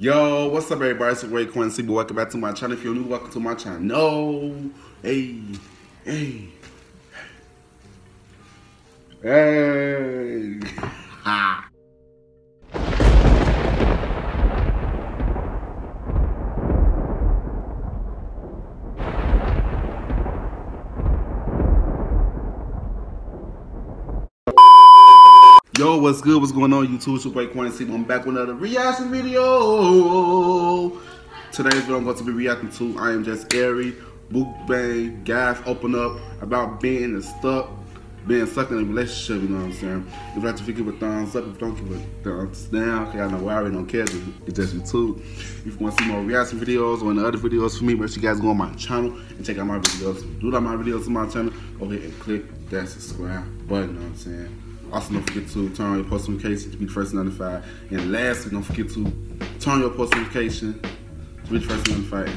Yo, what's up everybody? It's your Ray Quincy, but welcome back to my channel. If you're new, welcome to my channel. No, hey. Ha. Yo, what's good? What's going on, YouTube? It's your boy Quincy. I'm back with another reaction video. Today's video I'm going to be reacting to Iamjustairi, Mukbang, guys open up about being stuck in a relationship, you know what I'm saying? If you like to give a thumbs up, if you don't give a thumbs down, okay, I know I already don't care, it's just YouTube. If you want to see more reaction videos or any other videos from me, make sure you guys go on my channel and check out my videos. Do like my videos on my channel, go ahead and click that subscribe button, you know what I'm saying? Also, don't forget to turn on your post notifications to be the first notified. And lastly, don't forget to turn on your post notification to be the first notified.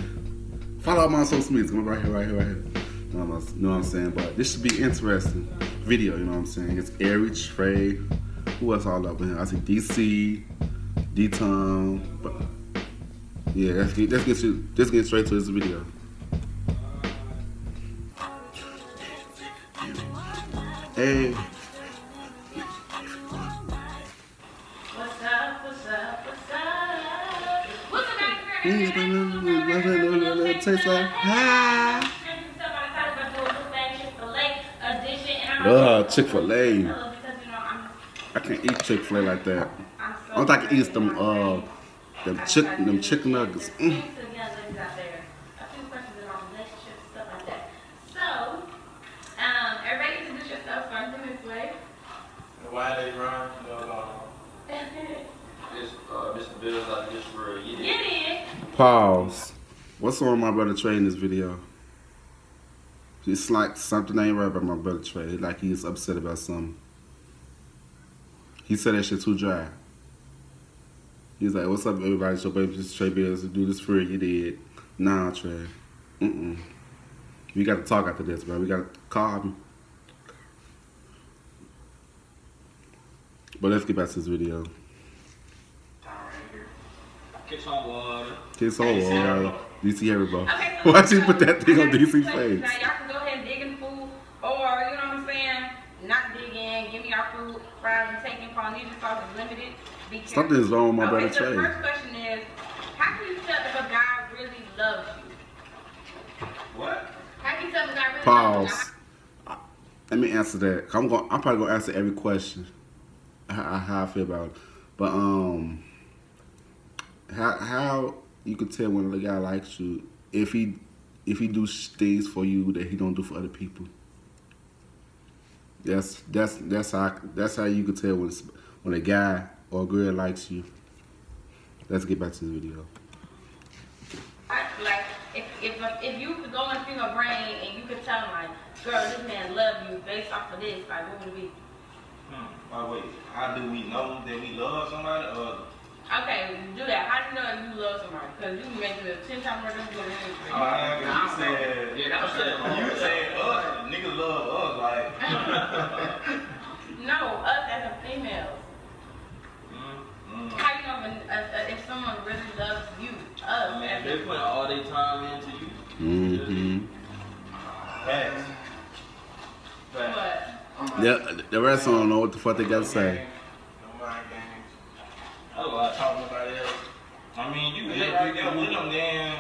Follow my social media, right here. You know what I'm saying? But this should be an interesting video, you know what I'm saying? It's Iamjustairi. Who else all up in here? I see DC, D-Tom. But yeah, let's get straight to this video. Hey. Tastes like Chick-fil-A. I can't eat Chick-fil-A like that. I don't think I can eat them chicken nuggets. Everybody introduce yourself first in this way. Why they run? This builds like this for a year. Pause. What's on my brother Trey in this video? It's like something ain't right about my brother Trey. Like he's upset about something. He said that shit too dry. He's like, "What's up, everybody? It's your baby, just Trey Bills. Do this for you, did." Nah, Trey. We got to talk after this, bro. We got to call him. But let's get back to this video. Kiss on water. Kiss on water. DC everybody. Okay, so why'd you put that thing on DC face? Now y'all can go ahead and dig in food, or you know what I'm saying, not dig in. Give me our food, fries, and taking Polynesian sauce is limited. Be careful. Something's wrong with my brother so Trey. the first question is, how can you tell if a guy really loves you? What? How can you tell if a guy really loves Pause. Let me answer that. I'm probably gonna answer every question. How I feel about it, but how you can tell when a guy likes you if he do things for you that he don't do for other people. That's how you can tell when a guy or a girl likes you. Let's get back to the video. Like if you could go into your brain and you could tell him like, girl, this man love you based off of this, like what would it be? Wait, how do we know that we love somebody? Okay, do that. How do you know if you love somebody? Because you can make it 10 times more than you do. You said us, niggas love us, like. No, us as a female. How you know if someone really loves you? Us. Man, they put all their time into you. Facts. What? Yeah, the rest don't know what the fuck they got to say. I don't like talking about it. I mean, you get right there with them, then,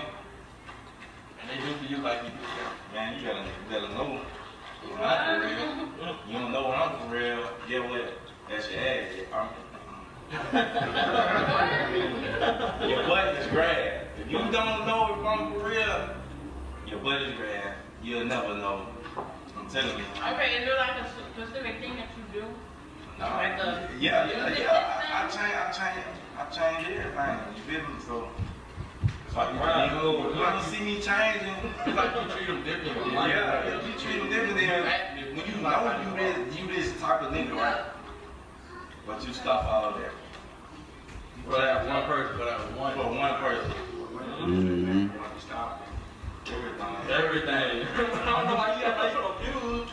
and they do for you like you do. Man, you gotta know when I'm for real. You don't know when I'm for real. Get what? That's your ass. Your butt is grass. If you don't know if I'm for real, your butt is grass. You'll never know. I'm telling you. Okay, is there like a specific thing that you do? No. Like Yeah. I change everything. You feel me? So you see me changing. It's like you treat them differently. Yeah, you treat them differently. When you know you this type of nigga, right? But you stop all of that. For that one person, for one person. Stop everything. Everything. I don't know why you got so confused.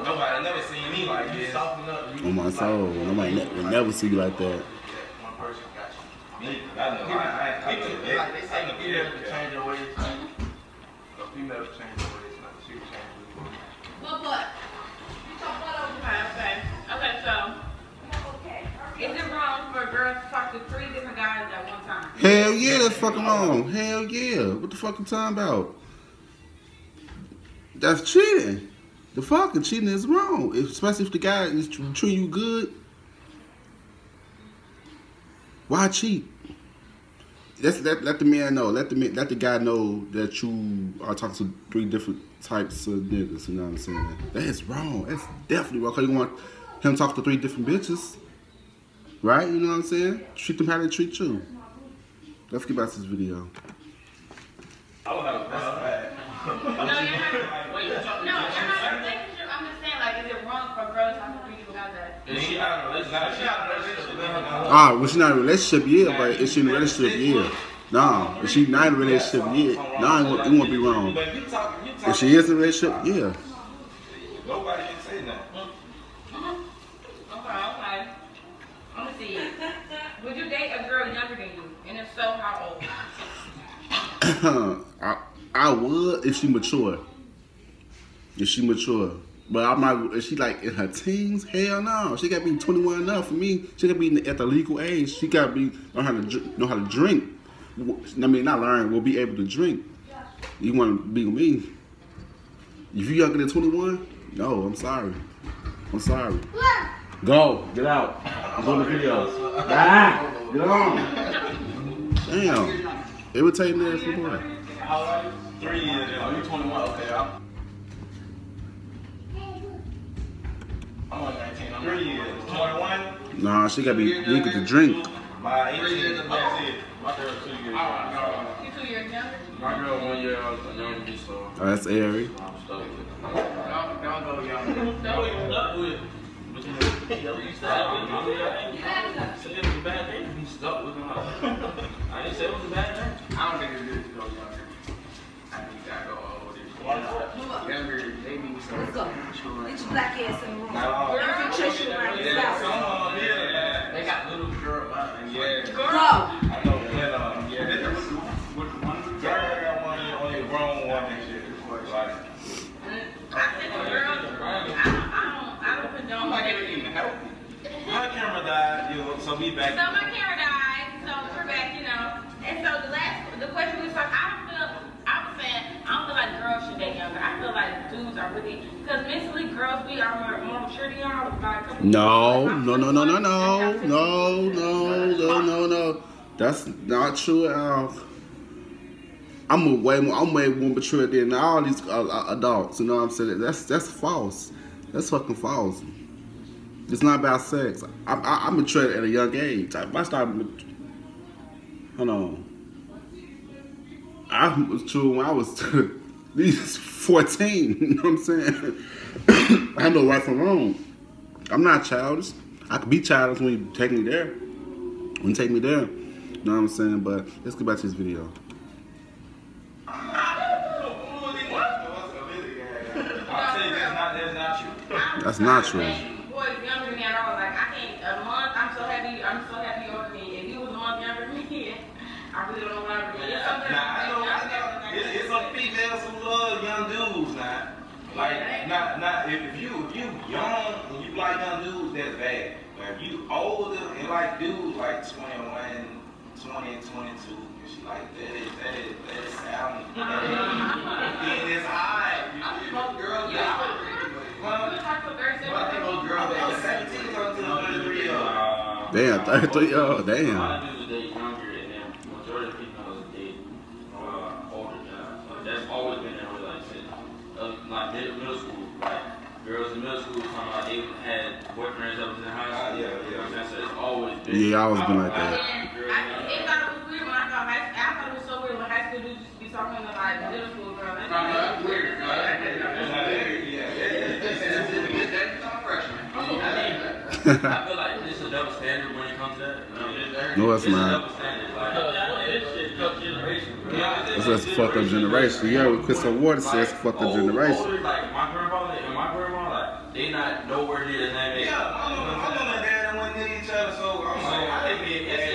Nobody never seen me like this. On my soul, nobody will never see you like that. One person got you. Me. They say the female can change their ways. The female can change their ways, not the she can change their ways. What? Okay, so is it wrong for girls to talk to 3 different guys at one time? Hell yeah, that's fucking wrong. Hell yeah. What the fuck you talking about? That's cheating. The fucking cheating is wrong. Especially if the guy is treating you good. Why cheat? Let the man know. Let the guy know that you are talking to 3 different types of niggas. You know what I'm saying? That is wrong. That's definitely wrong. Cause you want him to talk to 3 different bitches, right? You know what I'm saying? Treat them how they treat you. Let's get back to this video. I would have bad. No, you're not. I'm just saying, like, is it wrong for girls to talk to 3 different guys at? Is she out of a relationship? Well, she's not in a relationship yet, but is she in a relationship yet? No. If she's not in a relationship yet, no, it won't be wrong. If she is in a relationship, yeah. Nobody can say that. Okay. Let me see. Would you date a girl younger than you? And if so, how old? I would if she mature. If she mature. But I'm not, if she like in her teens, hell no. She gotta be 21 enough for me. She gotta be at the legal age. She gotta be know how to drink. I mean, not learn, will be able to drink. You wanna be with me? If you younger than 21, no, I'm sorry. I'm sorry. Go, get out. I'm doing the video. Ah, get on. Damn. Irritating ass for what? How old are you? 3 years. Oh, you 21? Okay, I'm like 19. I'm 3 years. 21? Nah, she gotta be legal to drink. My 18. That's it. My girl 2 years. You 2 years younger? My girl 1 year younger than me, so Oh, that's airy. I'm stuck with it. Don't go young. No, you're stuck with it. You stuck with it. It was a bad thing. You stuck with it. I didn't say it was a bad thing. I don't think it's good to go younger. I think you gotta go older. Younger, they need some. Let's go. Get your black ass in the room. No. Infiltration right Yeah, now. some of them, yeah. They got little girl bodies. Yeah. Go. I know, yeah, this is what one girl got one, only a grown one and shit. Like, I think the girls, I don't condone I'm like, it. it ain't even healthy. my camera died, so we back. So my camera died, so we're back, you know. And so the question was like, I was saying, I don't feel like girls should date younger. I feel like dudes are really, because mentally girls, we are more mature than y'all. No. That's not true at all. I'm way more mature than all these adults. You know what I'm saying? That's false. That's fucking false. It's not about sex. I'm mature at a young age. I started. Hold on. I was true when I was 14. You know what I'm saying? I know right from wrong. I'm not childish. I could be childish when you take me there. When you take me there. You know what I'm saying? But let's get back to this video. That's not true. Boys younger than me at all. Like I can't a month. I'm so happy you're older than me. If you was a month younger than me, I really don't know what I'm doing. I know. It's some females who love young dudes now. Like, not if you young and you like young dudes, that's bad. But if you older and like dudes like 21, 20, 22, and she like that is sound. Then it's high. Most girls, We talked to 37. I think most girls, I'm 17 to 33 years old. Damn, 33 years old. A Damn. lot of dudes date younger, and then majority of people date older guys. So that's always been their relationship. Like middle school, like girls in middle school talking about they had boyfriends up in high school. Yeah. You know what I'm saying? So it's always been. Yeah, I always been like that. I thought it was weird when I thought I thought it was so weird when high school dudes used to be talking to like middle school girls. that's weird. I feel like this is a double standard when it comes to that. No, it's This is a not. double standard. Like, this shit fuck generation. That's a fucked up generation. You heard what Crystal Water says, fucked up generation. Older, like my grandfather and my grandma, like they not nowhere near the same age. Yeah, my mom and dad went near each other, so I'm So like, I think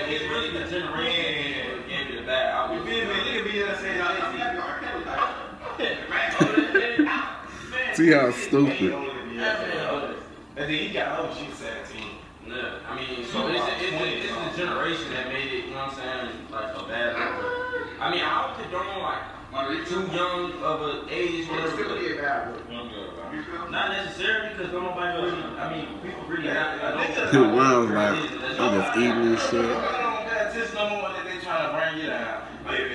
it's really the generation. See how stupid. And then he got older, she was 17. Yeah, I mean, so it's the generation that made it, you know what I'm saying, like a bad look. I mean, I would condone like too young of an age, whatever. It's still be a bad look. Not necessarily because nobody else, I mean, people really not. Wow, like, they just eating and shit. I don't pay attention no more that they trying to bring you down. But if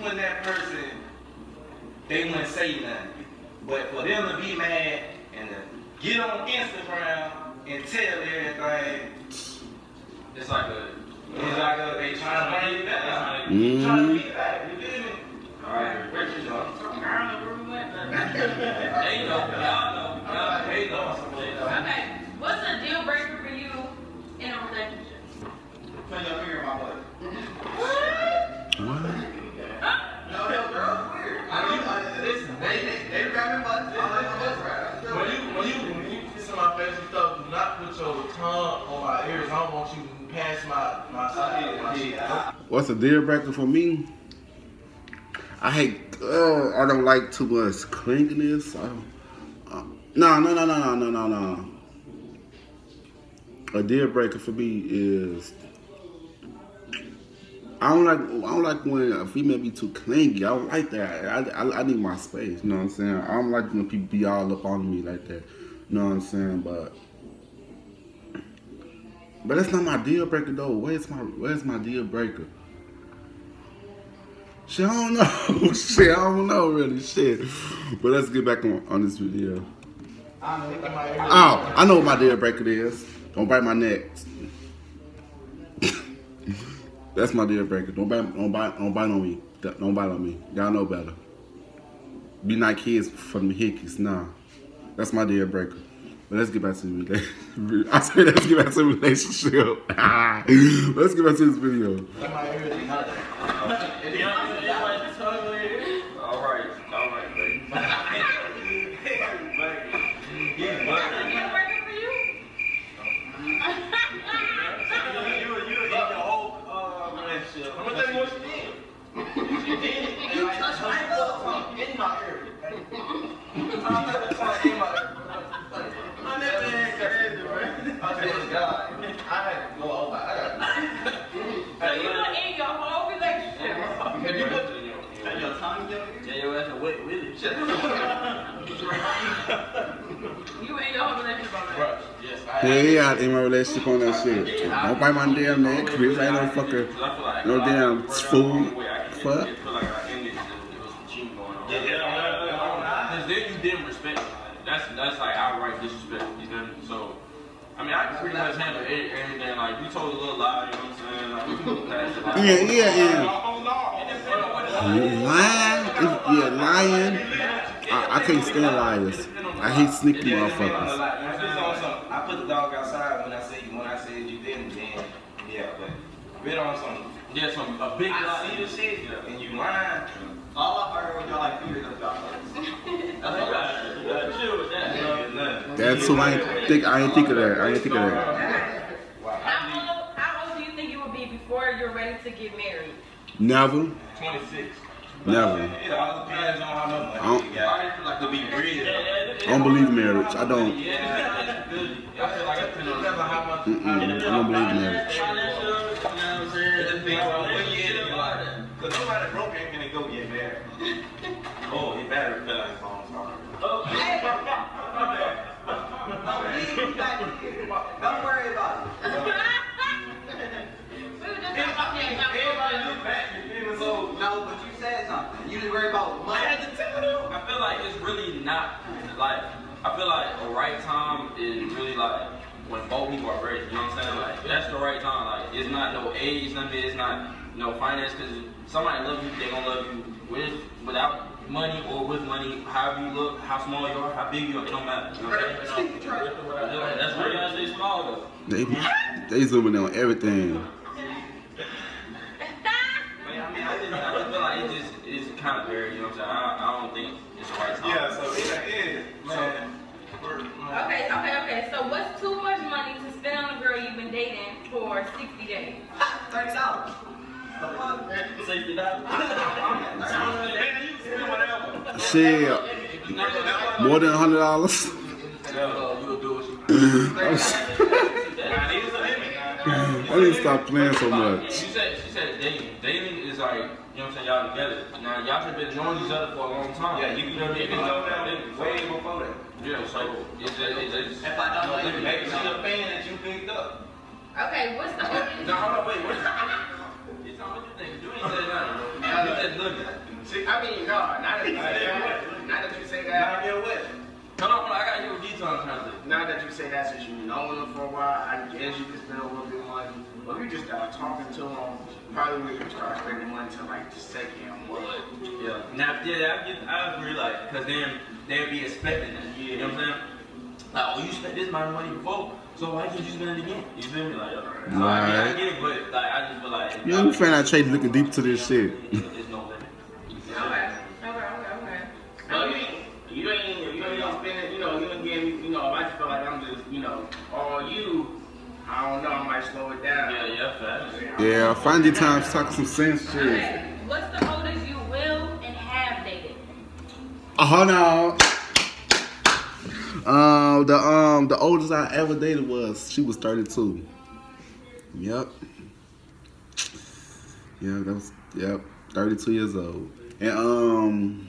when that person, they wouldn't say nothing. But for them to be mad and to get on Instagram and tell everything, it's like they trying to bring you back. Mm-hmm. Trying to be back, you feel me? Alright, where you go? They know, y'all know. Okay, what's a deal breaker for you in a relationship? Put your finger in my butt. What? No, girls weird. Listen, they grabbing butts. When you kiss in my face and stuff, do not put your tongue on my ears. I don't want you to pass my side, my shit. What's a deal breaker for me? I hate. I don't like too much clinginess. No. A deal breaker for me is I don't like when a female be too clingy. I don't like that. I need my space. You know what I'm saying? I don't like when people be all up on me like that. You know what I'm saying? But that's not my deal breaker though. Where's my deal breaker? Shit, I don't know. Shit, I don't know really. Shit. But let's get back on this video. Oh, I know what my deal breaker is. Don't bite my neck. That's my deal breaker. Don't bite on me. Don't bite on me. Y'all know better. Be not kids from the hickeys. Nah. That's my deal breaker. But let's get back to the relationship. I say let's get back to the relationship. Let's get back to this video. Alright, baby. Yeah, in my relationship on that shit. Don't bite my damn neck. Bitch, I ain't no fucker, no damn food. Fuck. Because then you didn't respect me. That's like outright disrespect. You know? So, I mean, I can pretty much handle everything. Like, you told a little lie, you know what I'm saying? Like, we can move past it. Like, Yeah, lying. I can't stand liars. I hate sneaky motherfuckers. I put the dog outside when I said you didn't, then yeah, but bit on some. Yeah, a big lie. I see the shit, and you lying. All I heard was y'all like fingers up y'all. You gotta chill with that. That's who I ain't think of that. How old do you think you would be before you're ready to get married? Never. 26. Never. It all depends on how much money you got. I feel like to be real. I don't believe in marriage. I don't. I don't believe in marriage. Because nobody broke ain't gonna go get married. Oh, he better feel like phone sorry. Don't worry about it. Everybody look back, you feel me? No, but you said something. You didn't worry about money. I had to tell them. I feel like it's really not, like, I feel like the right time is really like when both people are ready, you know what I'm saying? Like, that's the right time. Like, it's not no age limit, it's not no finance, because somebody love you, they gonna love you without money or with money, however you look, how small you are, how big you are, it don't matter. You know what I'm saying? That's where you say small though. They zooming on everything. I just feel like it's kind of weird, you know what I'm saying? I don't think it's the right time. Yeah, so it is, man. Okay. So what's too much money to for 60 days? $30. $60. Shit. More than $100. I need to stop playing so much. She said dating. Dating is like, you know what I'm saying, y'all together. Now, y'all have been knowing each other for a long time. Yeah, you can know that way before that. Yeah, so it's If I don't know, maybe she's a fan that you picked up. Okay, what's the oldest? No, hold on, wait, what? It's not what you think. You ain't said nothing. You said look. See, I mean, no, not that you say that. Not that you say that. Now get what? Hold on, I gotta hear what detail I'm trying to do. Now that you say that, since you've known them for a while, I guess you can spend a little bit of money. But if you just start talking to them, probably when you start spending money to like the second one. Yeah. Now, I agree, like, because then they'll be expecting that. You know what I'm saying? Like, oh, you spent this amount of money before, so why can't you spend it again? You feel me? Like, so I get it, but like, I just feel like. You know, I'm trying to trade looking deep to this shit. There's no limit. Okay. You ain't spending, you ain't getting, I just feel like I'm just, all you, I don't know, I might slow it down. Yeah, fast. Yeah, find your time to talk some sense shit. Okay. What's the oldest you will and have dated? Hold on. The oldest I ever dated she was 32. Yep. Yeah, 32 years old. And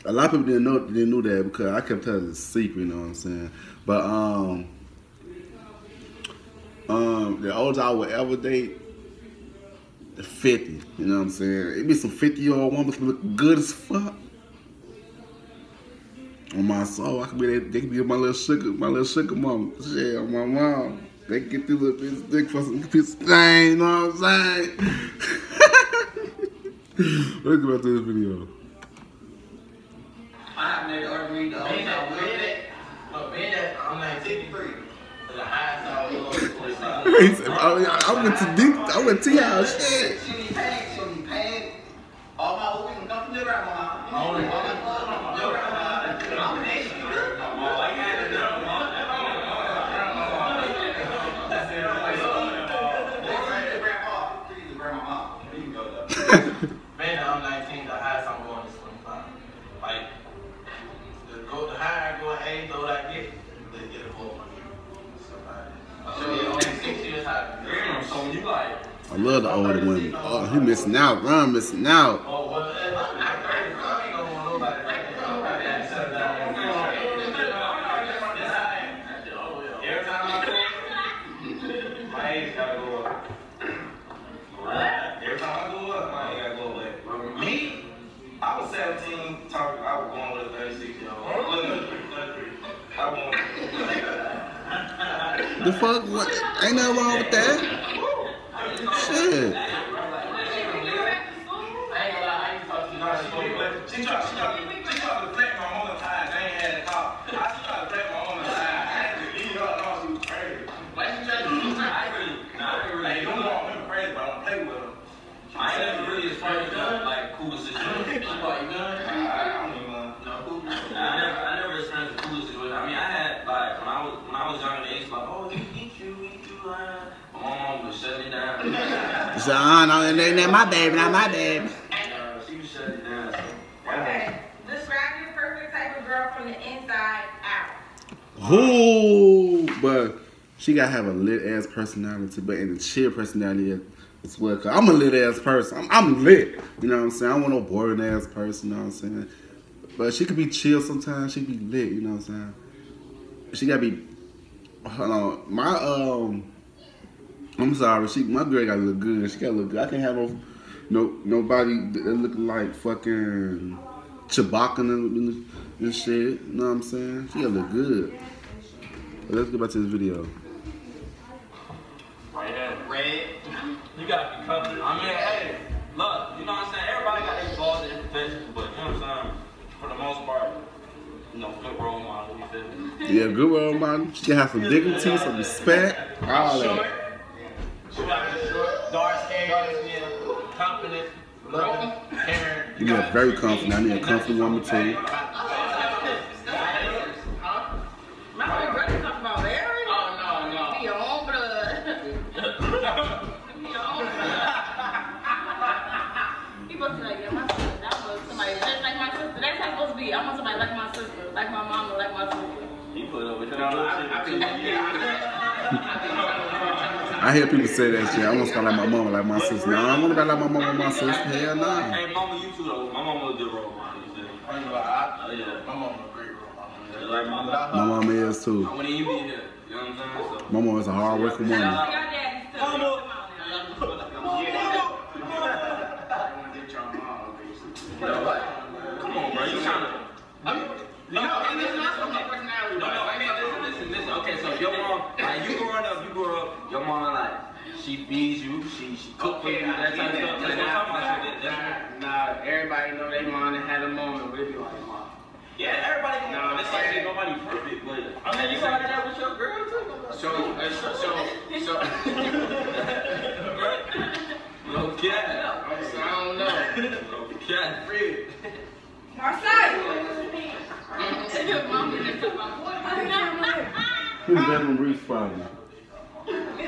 a lot of people didn't know that because I kept telling it a secret, you know what I'm saying? But the oldest I would ever date, 50, you know what I'm saying? It be some 50-year-old woman look good as fuck. On my soul, they could be my little sugar mama. Shit, on my mom. They can get through little piece of dick for some piece of thing, you know what I'm saying? Let's go back to this video. I made arguing the whole time. Being that I'm like 63. The highest I was 25. I went to y'all shit. She be paying. All my old people come from your grandma. All my your grandma. I'm Asian. Man, I'm 19. The highest I'm going is 25. Like, the higher I go in age, though I get, they get a whole only 6 years higher. So when you like, I love the older women. Oh, he missing out. Ron missing out. Oh, well, I ain't gonna want nobody. Every time I go, my age gotta go up. Every time I go up, my age gotta go away. Me, I was 17, I was going with a 36-year-old. I want The fuck? What? Ain't nothing wrong with that. Shit. She tried to flex my mama's eyes. I ain't had a car. I tried to flex my mama's eyes. I had to leave her alone. She was crazy. Like she tried to do something. Like, don't want women crazy, but I don't play with them. I ain't never really experienced like coolest situation. You got your gun? I don't even know. I never experienced the coolest situation. I mean, I had like when I was younger, they used to like, oh, eat you. My mom was shutting it down. So, no, not my baby, not my baby. She was shutting it down. Okay. Describe your perfect type of girl from the inside out. Ooh, but she gotta have a lit ass personality, but in a chill personality as well. Cause I'm a lit ass person. I'm lit. You know what I'm saying? I don't want no boring ass person. You know what I'm saying? But she could be chill sometimes. She be lit. You know what I'm saying? She gotta be. Hold on, I'm sorry. My girl gotta look good. She gotta look good. I can't have nobody that look like fucking Chewbacca and shit. You know what I'm saying? She gotta look good. But let's get back to this video. Right here. Red. You gotta be comfortable. I mean, hey, look, you know what I'm saying? Everybody got their flaws and imperfections, but you know what I'm saying? For the most part, good role model, you feel me? Yeah, good role model. She can have some dignity, some respect, all that. She got short, dark skin, confident, loving, caring. You get very confident. I need a confident woman too. My whole brother talking about marriage. Oh, no. Be your own blood. He put up with your I hear people say that shit. I want to start like my mama, like my sister. No, I want to be like my mama, my sister. Hell no. Hey, mama, you too though. My mama was a good role model. You feel me? Yeah. My mama a great role model. Like my mama is too. When you be here, you know what I'm saying? So. My mama is a hard working woman. Come on, bro. You trying to... Listen. Okay, so your mom, like you grew up, your mom like, she feeds you, she cook for you, that type of stuff. That's what I'm talking about. Nah, everybody know they mom had a moment where they be like, mom. Yeah, everybody gonna this ain't nobody perfect, but I mean, you got that with your girl too. So. No cat. I don't know. No cat. Fred. Who's bedroom Reese probably? Okay,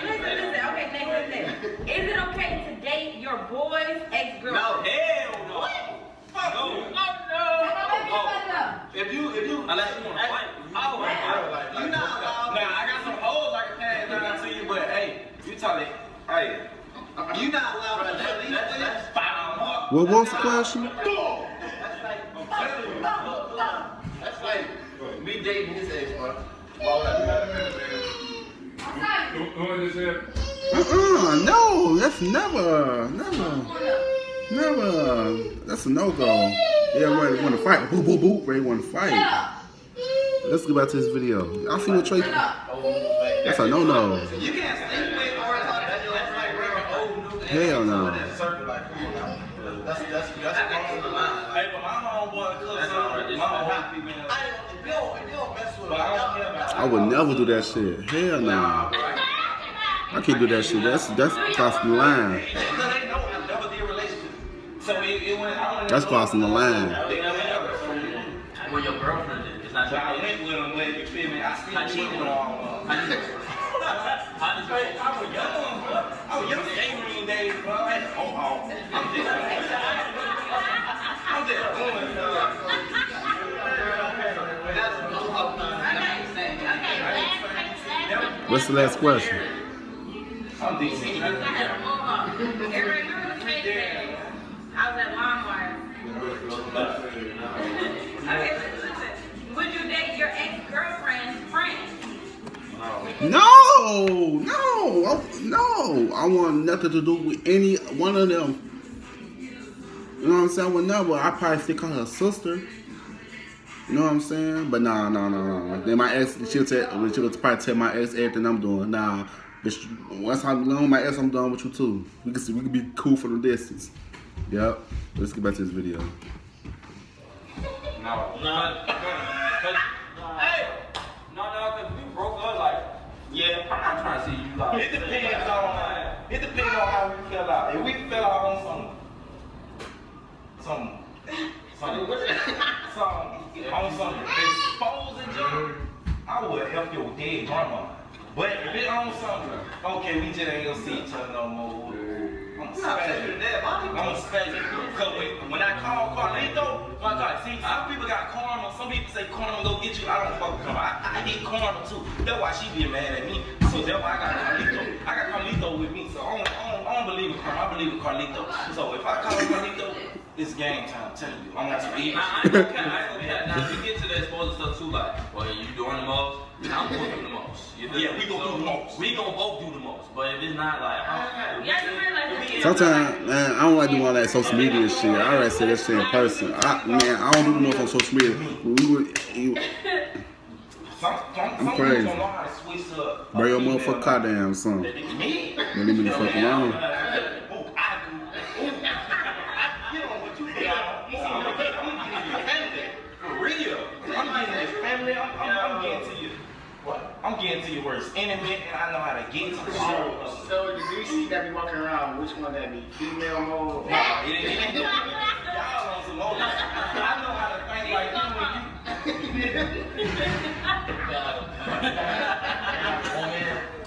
listen. Is it okay to date your boy's ex-girlfriend? No, hell no. No. If you, unless you want to fight. You not allowed. Nah, I got some hoes I can pass down to you, but hey, you tell it, hey, you not allowed to date. That's fine. What was the question? That's like me dating his ex, bro. No, that's never. That's a no-go. Yeah, ready want to fight. Boop, boop, boop. Ready want to fight. Let's get back to this video. I see what Trey. That's a no-no. You can't stay with or that's like real old. Hell no. That's crossing the line. Hey, but my homeboy cooks up. If you don't mess with him, I would never do that shit. Hell no. I can't do that shit. That's crossing the line. because they know I never did a relationship. So it went. That's crossing the line. Well, your girlfriend is. It's not your I went with him, but you feel me? I still cheated on him. I was young, Gabriel days, bro. I had I'm just going. What's the last question? I'm decent. Everybody remember the same day? I was at Walmart. Okay, listen. Would you date your ex-girlfriend's friend? No. I want nothing to do with any one of them. You know what I'm saying? I would never. I probably still call her sister. You know what I'm saying? But nah. Then my ex, she'll probably tell my ex everything I'm doing. Nah, once I'm done with my ex, I'm done with you too. We can be cool for the distance. Yep. Let's get back to this video. Because we broke up, like, yeah, I'm trying to see you like. It depends on how we fell out. If we fell out on some exposing junk, I would help your dead grandma. But if it on something, okay, we just ain't gonna see each other no more. I'm gonna spend it. Because when I call Carlito, see, some people got karma. Some people say karma go get you. I don't fuck with karma. I get karma too. That's why she be mad at me. So that's why I got Carlito. I got Carlito with me. So I don't believe in karma. I believe in Carlito. So if I call Carlito, it's game time. I'm telling you. I'm not speaking. I ain't okay. Now we get to the exposure stuff too, like, well, you doing the most, I'm going to do the most. Yeah, we gonna do the most. We gonna both do the most. But if it's not like, Sometimes, man, I don't like doing all that social media shit. I already said that shit in person. I don't do the most on social media. I'm crazy. Bring your motherfucking car down, son. Let me the fuck alone. I'm getting to your worst enemy, and I know how to get to the soul. So the DC that be walking around, which one that be? Female mode? Nah, it ain't y'all on some old. I know how to think like you when you.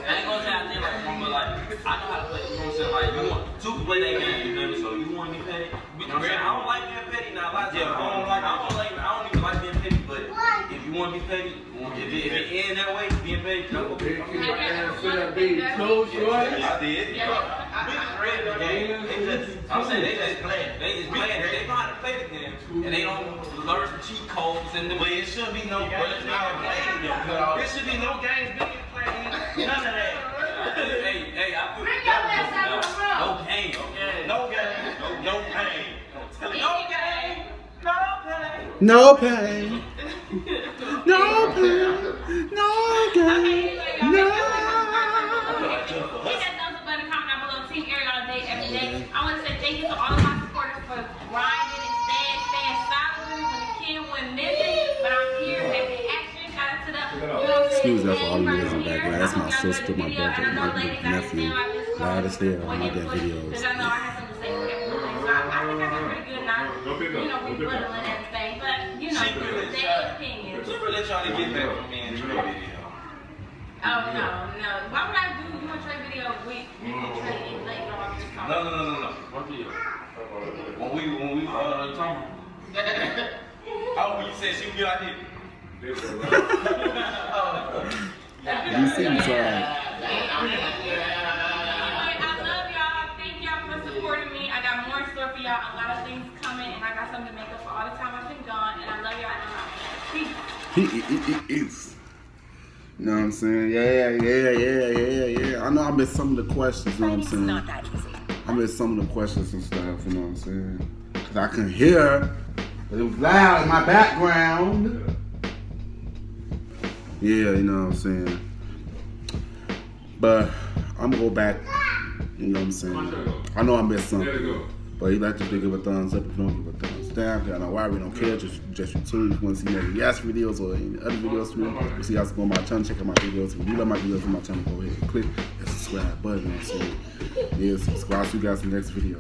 I ain't gonna say I think like one, but like, I know how to play, you know what I'm saying? Like, you want to play that game, you feel me? So you want me petty? You know what I'm saying? I don't like being petty now. I don't even like being petty, but want to be paid, if it ends that way, being paid, no. Close your eyes. I did. We read the game. I'm saying they just playing. They just playing. They know how to play the game, and they don't learn some cheat codes and the way it should be no games being played. There should be no games being played. None of that. Hey, I put no game. No game. No pain. No game. No pain. No pain. No pain. No gain. I want to say thank you to all of my supporters for grinding and staying solid when the kid went missing. But I'm here taking action. Shout out to the Excuse me for all the videos in the background. That's my sister, my brother, my nephew. Loud as hell when I get videos. Because I know I have something to say for everything. So I think I did pretty good now. You know, rebuttling and everything. But, you know, their opinion. She really trying to get back with me in the video. Oh, no. Why would I do you a Trey video with Trey and Blake all this time? No. What video? When we talking. Oh, when you said she would get out here. You see me trying. Anyway, I love y'all. Thank y'all for supporting me. I got more in store for y'all. A lot of things coming, and I got something to make up for all the time I've been gone. And I love y'all. Peace. You know what I'm saying? Yeah. I know I missed some of the questions, you know what I'm saying? Not that easy. I missed some of the questions and stuff, you know what I'm saying? Because I couldn't hear, but it was loud in my background. Yeah, you know what I'm saying? But I'm going to go back, you know what I'm saying? I know I missed something. But you like to give a thumbs up if you don't give a thumbs down. I don't know why we don't care. Just YouTube. If you want to see more reaction videos or any other videos from me, you see us go on my channel, check out my videos. If you love my videos on my channel, go ahead and click the subscribe button. You know what I'm saying? Yeah, subscribe. See you guys in the next video.